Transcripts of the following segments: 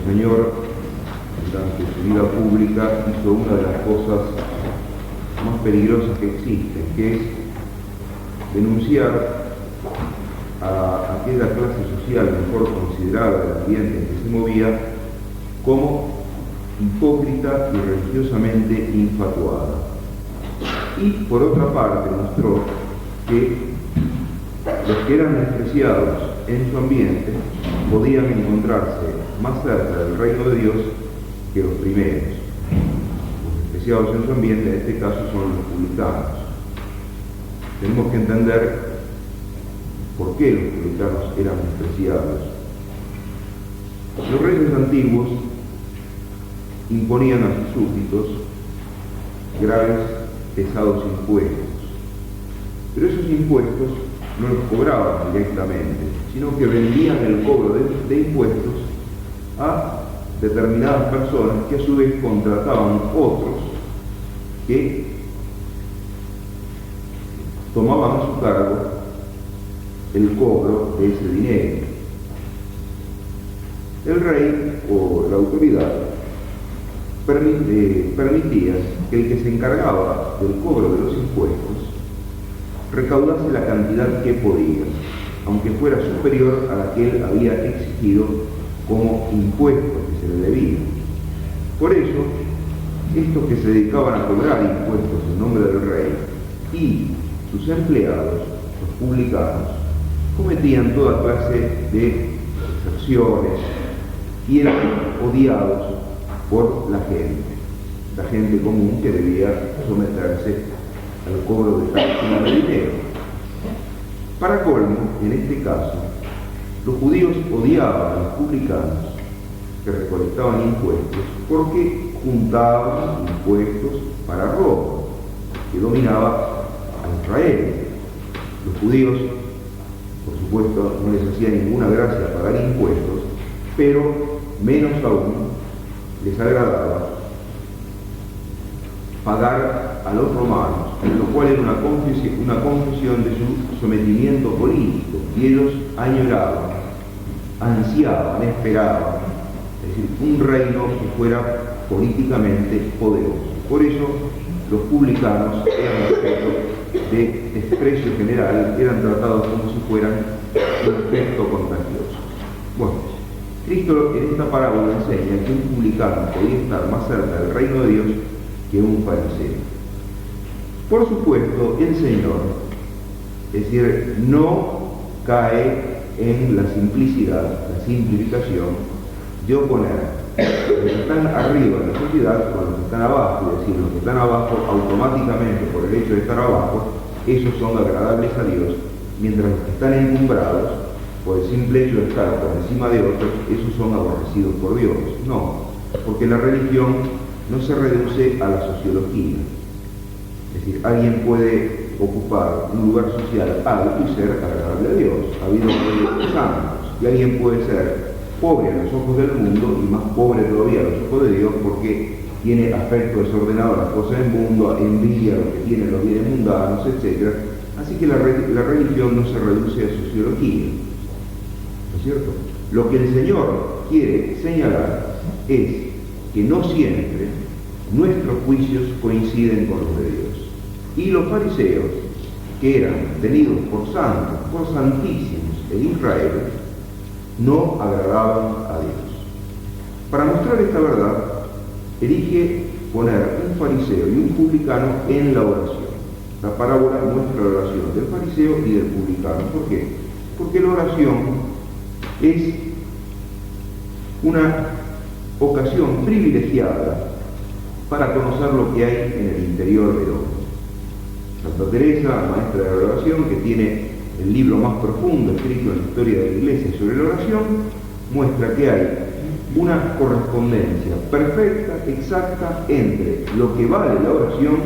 Señor, durante su vida pública, hizo una de las cosas más peligrosas que existen, que es denunciar a aquella clase social mejor considerada del ambiente en que se movía como hipócrita y religiosamente infatuada. Y por otra parte mostró que los que eran despreciados en su ambiente podían encontrarse más cerca del reino de Dios que los primeros. Los despreciados en su ambiente en este caso son los publicanos. Tenemos que entender por qué los publicanos eran despreciados. Los reyes antiguos imponían a sus súbditos graves, pesados impuestos, pero esos impuestos no los cobraban directamente, sino que vendían el cobro de impuestos a determinadas personas que a su vez contrataban otros que tomaban a su cargo el cobro de ese dinero. El rey o la autoridad permitía que el que se encargaba del cobro de los impuestos recaudase la cantidad que podía, aunque fuera superior a la que él había exigido como impuestos que se le debían. Por eso, estos que se dedicaban a cobrar impuestos en nombre del rey y sus empleados, los publicanos, cometían toda clase de exacciones y eran odiados por la gente común que debía someterse al cobro de tal suma de dinero. Para colmo, en este caso, los judíos odiaban a los publicanos que recolectaban impuestos porque juntaban impuestos para Roma, que dominaba a Israel. Los judíos, por supuesto, no les hacía ninguna gracia pagar impuestos, pero menos aún les agradaba pagar a los romanos, lo cual era una confesión de su sometimiento político, y ellos añoraban, ansiaban, esperaban, es decir, un reino que fuera políticamente poderoso. Por eso los publicanos eran objeto de desprecio general, eran tratados como si fueran un efecto contagioso. Bueno, Cristo en esta parábola enseña que un publicano podía estar más cerca del reino de Dios que un fariseo. Por supuesto, el Señor, es decir, no cae en la simplicidad, la simplificación de oponer los que están arriba en la sociedad con los que están abajo, es decir, los que están abajo automáticamente por el hecho de estar abajo, esos son agradables a Dios, mientras los que están encumbrados por el simple hecho de estar por encima de otros, esos son aborrecidos por Dios. No, porque la religión no se reduce a la sociología. Es decir, alguien puede ocupar un lugar social alto y ser agradable a Dios. Ha habido reyes santos. Y alguien puede ser pobre a los ojos del mundo y más pobre todavía a los ojos de Dios porque tiene afecto desordenado a las cosas del mundo, envidia a lo que tienen los bienes mundanos, etc. Así que la religión no se reduce a sociología. ¿No es cierto? Lo que el Señor quiere señalar es que no siempre nuestros juicios coinciden con los de Dios. Y los fariseos, que eran tenidos por santos, por santísimos en Israel, no agradaban a Dios. Para mostrar esta verdad, elige poner un fariseo y un publicano en la oración. La parábola muestra la oración del fariseo y del publicano. ¿Por qué? Porque la oración es una ocasión privilegiada para conocer lo que hay en el interior del hombre. Santa Teresa, maestra de la oración, que tiene el libro más profundo escrito en la historia de la Iglesia sobre la oración, muestra que hay una correspondencia perfecta, exacta, entre lo que vale la oración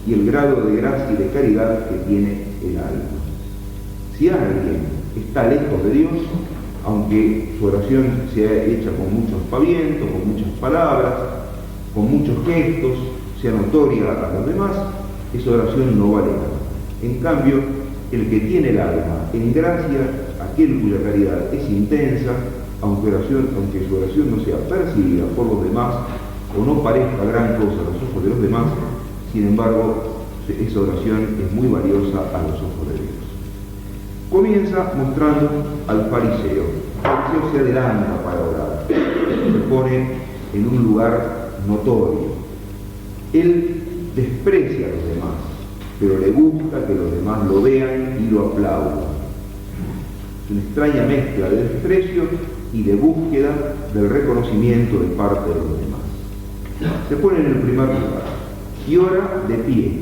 y el grado de gracia y de caridad que tiene el alma. Si alguien está lejos de Dios, aunque su oración sea hecha con muchos pavientos, con muchas palabras, con muchos gestos, sea notoria a los demás, esa oración no vale nada. En cambio, el que tiene el alma en gracia, aquel cuya caridad es intensa, aunque su oración no sea percibida por los demás o no parezca gran cosa a los ojos de los demás, sin embargo, esa oración es muy valiosa a los ojos de Dios. Comienza mostrando al fariseo. El fariseo se adelanta para orar, se pone en un lugar notorio. Él desprecia a los demás, pero le gusta que los demás lo vean y lo aplaudan. Es una extraña mezcla de desprecio y de búsqueda del reconocimiento de parte de los demás. Se pone en el primer lugar y ora de pie.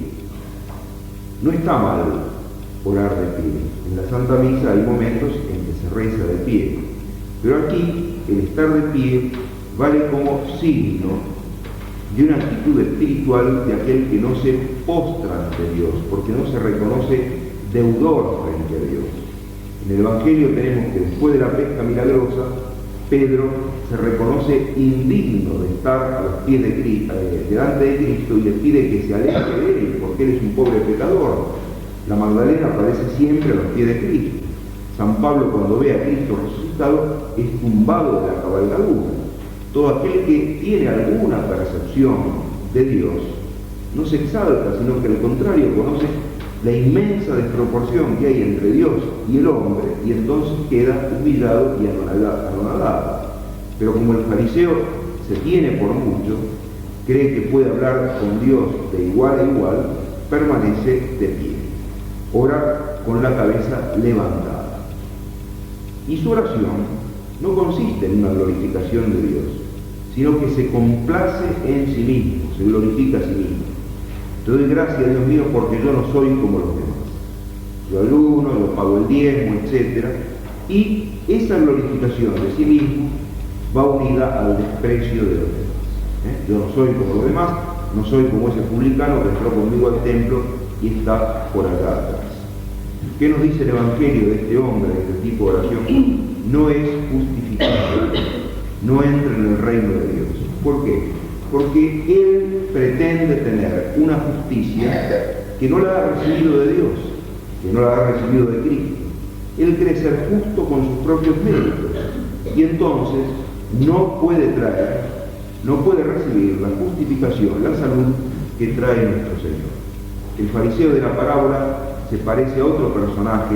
No está mal orar de pie. En la Santa Misa hay momentos en que se reza de pie, pero aquí el estar de pie vale como signo de una actitud espiritual de aquel que no se postra ante Dios, porque no se reconoce deudor frente a Dios. En el Evangelio tenemos que después de la pesca milagrosa, Pedro se reconoce indigno de estar a los pies de Cristo, delante de Cristo, y le pide que se aleje de él, porque él es un pobre pecador. La Magdalena aparece siempre a los pies de Cristo. San Pablo, cuando ve a Cristo resucitado, es tumbado de la cabalgadura. Todo aquel que tiene alguna percepción de Dios no se exalta, sino que al contrario conoce la inmensa desproporción que hay entre Dios y el hombre, y entonces queda humillado y anonadado. Pero como el fariseo se tiene por mucho, cree que puede hablar con Dios de igual a igual, permanece de pie. Ora con la cabeza levantada. Y su oración no consiste en una glorificación de Dios, sino que se complace en sí mismo, se glorifica a sí mismo. Te doy gracias, Dios mío, porque yo no soy como los demás. Yo ayuno, yo pago el diezmo, etc. Y esa glorificación de sí mismo va unida al desprecio de los demás. Yo no soy como los demás, no soy como ese publicano que entró conmigo al templo y está por allá atrás. ¿Qué nos dice el Evangelio de este hombre, de este tipo de oración? No es justificado, no entra en el reino de Dios. ¿Por qué? Porque él pretende tener una justicia que no la ha recibido de Dios, que no la ha recibido de Cristo. Él cree ser justo con sus propios méritos y entonces no puede recibir la justificación, la salud que trae nuestro Señor. El fariseo de la parábola se parece a otro personaje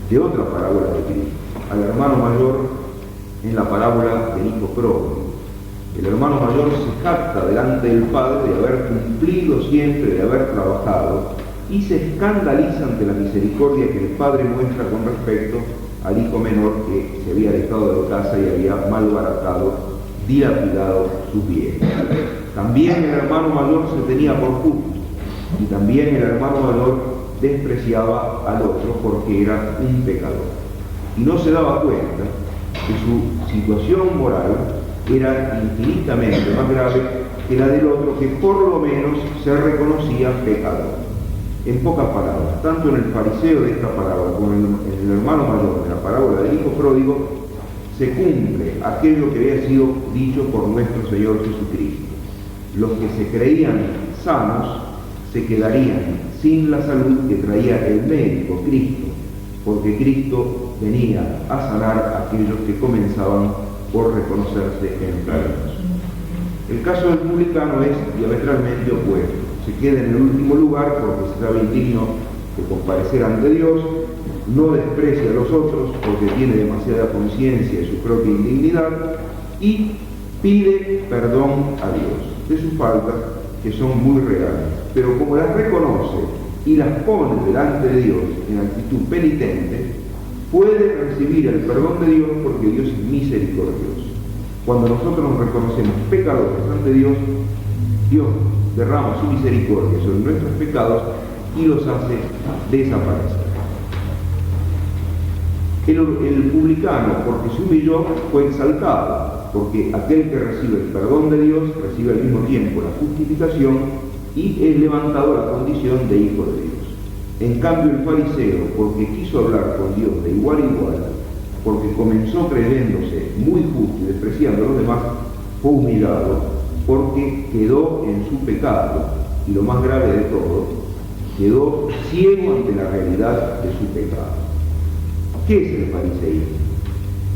de otra parábola de Cristo, al hermano mayor en la parábola del hijo pródigo. El hermano mayor se jacta delante del padre de haber cumplido siempre, de haber trabajado, y se escandaliza ante la misericordia que el padre muestra con respecto al hijo menor que se había alejado de la casa y había malbaratado, dilapidado sus bienes. También el hermano mayor se tenía por justo, y también el hermano mayor despreciaba al otro porque era un pecador. Y no se daba cuenta que su situación moral era infinitamente más grave que la del otro, que por lo menos se reconocía pecador. En pocas palabras, tanto en el fariseo de esta parábola como en el hermano mayor de la parábola del hijo pródigo, se cumple aquello que había sido dicho por nuestro Señor Jesucristo. Los que se creían sanos se quedarían sin la salud que traía el médico, Cristo, porque Cristo venía a sanar a aquellos que comenzaban por reconocerse enfermos. El caso del publicano es diametralmente opuesto. Se queda en el último lugar porque se sabe indigno de comparecer ante Dios, no desprecia a los otros porque tiene demasiada conciencia de su propia indignidad y pide perdón a Dios de sus faltas, que son muy reales, pero como las reconoce y las pone delante de Dios en actitud penitente, puede recibir el perdón de Dios porque Dios es misericordioso. Cuando nosotros nos reconocemos pecadores ante Dios, Dios derrama su misericordia sobre nuestros pecados y los hace desaparecer. El publicano, porque se humilló, fue exaltado, porque aquel que recibe el perdón de Dios recibe al mismo tiempo la justificación y es levantado a la condición de hijo de Dios. En cambio el fariseo, porque quiso hablar con Dios de igual a igual, porque comenzó creyéndose muy justo y despreciando a los demás, fue humillado porque quedó en su pecado, y lo más grave de todo, quedó ciego ante la realidad de su pecado. ¿Qué es el fariseísmo?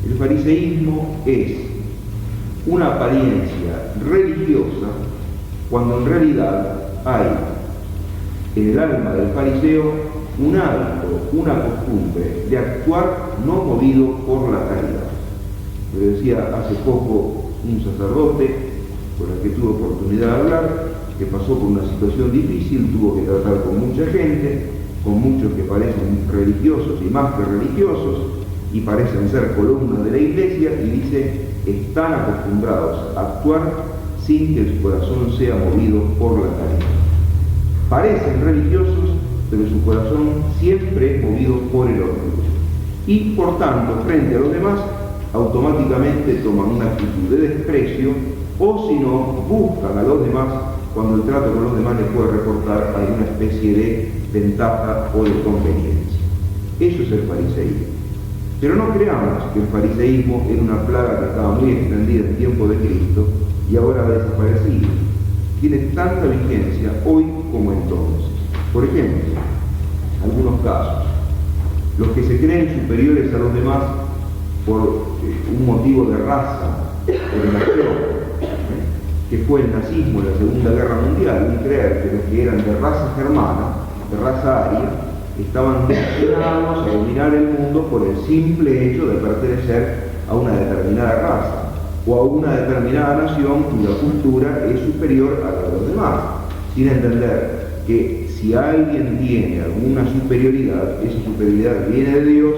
El fariseísmo es una apariencia religiosa cuando en realidad hay en el alma del fariseo un hábito, una costumbre de actuar no movido por la caridad. Me decía hace poco un sacerdote con el que tuve oportunidad de hablar, que pasó por una situación difícil, tuvo que tratar con mucha gente, con muchos que parecen religiosos y más que religiosos, y parecen ser columnas de la iglesia, y dice, están acostumbrados a actuar sin que su corazón sea movido por la caridad. Parecen religiosos, pero su corazón siempre es movido por el orgullo. Y por tanto, frente a los demás, automáticamente toman una actitud de desprecio, o si no, buscan a los demás cuando el trato con los demás les puede reportar alguna especie de ventaja o de conveniencia. Eso es el fariseísmo. Pero no creamos que el fariseísmo era una plaga que estaba muy extendida en tiempo de Cristo y ahora ha desaparecido. Tiene tanta vigencia hoy como entonces. Por ejemplo, algunos casos, los que se creen superiores a los demás por un motivo de raza o de nación, que fue el nazismo en la Segunda Guerra Mundial, y creer que los que eran de raza germana, de raza aria, estaban destinados a dominar el mundo por el simple hecho de pertenecer a una determinada raza o a una determinada nación cuya cultura es superior a la de los demás, sin entender que si alguien tiene alguna superioridad, esa superioridad viene de Dios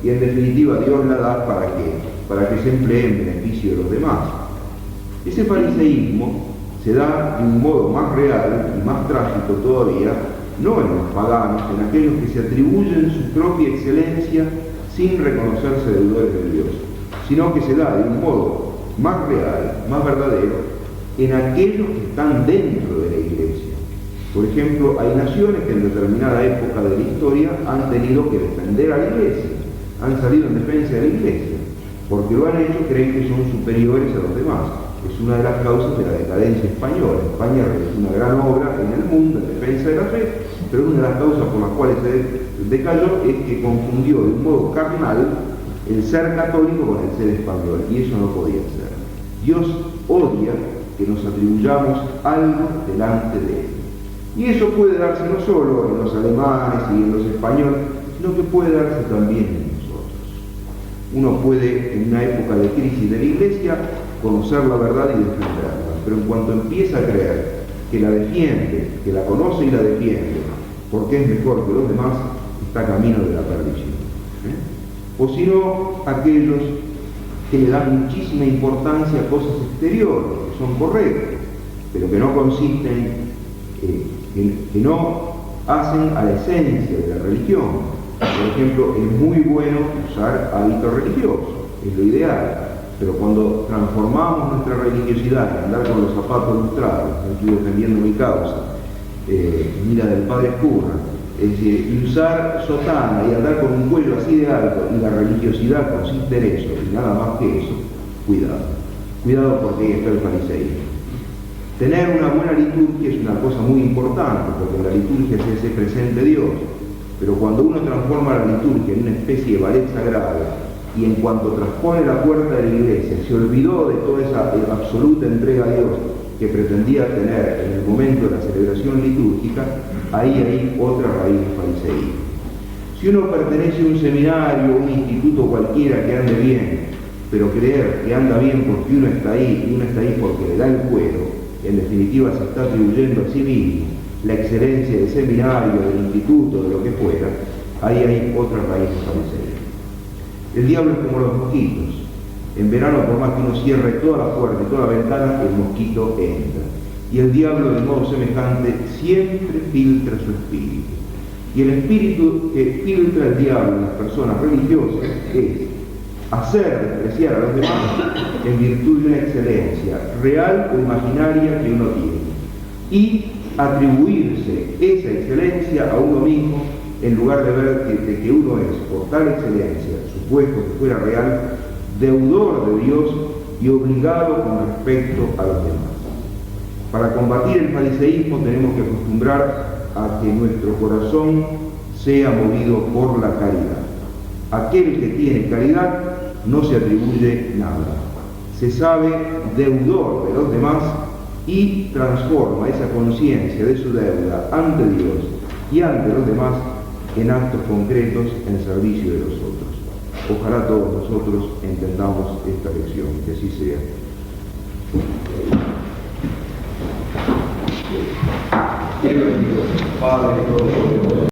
y en definitiva Dios la da para que se emplee en beneficio de los demás. Ese fariseísmo se da de un modo más real y más trágico todavía, no en los paganos, en aquellos que se atribuyen su propia excelencia sin reconocerse deudores de Dios, sino que se da de un modo más real, más verdadero, en aquellos que están dentro de la iglesia. Por ejemplo, hay naciones que en determinada época de la historia han tenido que defender a la iglesia, han salido en defensa de la iglesia, porque lo han hecho, creen que son superiores a los demás. Es una de las causas de la decadencia española. España realizó una gran obra en el mundo en defensa de la fe, pero una de las causas por las cuales se decayó es que confundió de un modo carnal el ser católico con el ser español, y eso no podía ser. Dios odia que nos atribuyamos algo delante de Él. Y eso puede darse no solo en los alemanes y en los españoles, sino que puede darse también en nosotros. Uno puede, en una época de crisis de la iglesia, conocer la verdad y defenderla, pero en cuanto empieza a creer que la defiende, que la conoce y la defiende, porque es mejor que los demás, está camino de la perdición. O si no, aquellos que le dan muchísima importancia a cosas exteriores, que son correctas, pero que no consisten, que no hacen a la esencia de la religión. Por ejemplo, es muy bueno usar hábitos religiosos, es lo ideal, pero cuando transformamos nuestra religiosidad en andar con los zapatos lustrados, estoy defendiendo mi causa, mira del padre Escurra, es decir, y usar sotana y andar con un cuello así de alto, y la religiosidad consiste en eso y nada más que eso, cuidado porque ahí está el fariseísmo. Tener una buena liturgia es una cosa muy importante, porque en la liturgia se hace presente Dios, pero cuando uno transforma la liturgia en una especie de ballet sagrado, y en cuanto transpone la puerta de la iglesia, se olvidó de toda esa absoluta entrega a Dios que pretendía tener en el momento de la celebración litúrgica, ahí hay otra raíz de fariseísmo. Si uno pertenece a un seminario, un instituto cualquiera que ande bien, pero creer que anda bien porque uno está ahí, y uno está ahí porque le da el cuero, en definitiva se está atribuyendo a sí mismo la excelencia del seminario, del instituto, de lo que fuera, ahí hay otra raíz de fariseísmo. El diablo es como los mosquitos. En verano, por más que uno cierre toda la puerta y toda la ventana, el mosquito entra. Y el diablo, de modo semejante, siempre filtra su espíritu. Y el espíritu que filtra el diablo en las personas religiosas es hacer despreciar a los demás en virtud de una excelencia real o imaginaria que uno tiene. Y atribuirse esa excelencia a uno mismo en lugar de ver que uno es, por tal excelencia, supuesto que fuera real, deudor de Dios y obligado con respecto a los demás. Para combatir el fariseísmo tenemos que acostumbrar a que nuestro corazón sea movido por la caridad. Aquel que tiene caridad no se atribuye nada. Se sabe deudor de los demás y transforma esa conciencia de su deuda ante Dios y ante los demás en actos concretos en servicio de los otros. Ojalá todos nosotros entendamos esta lección, que así sea. Padre,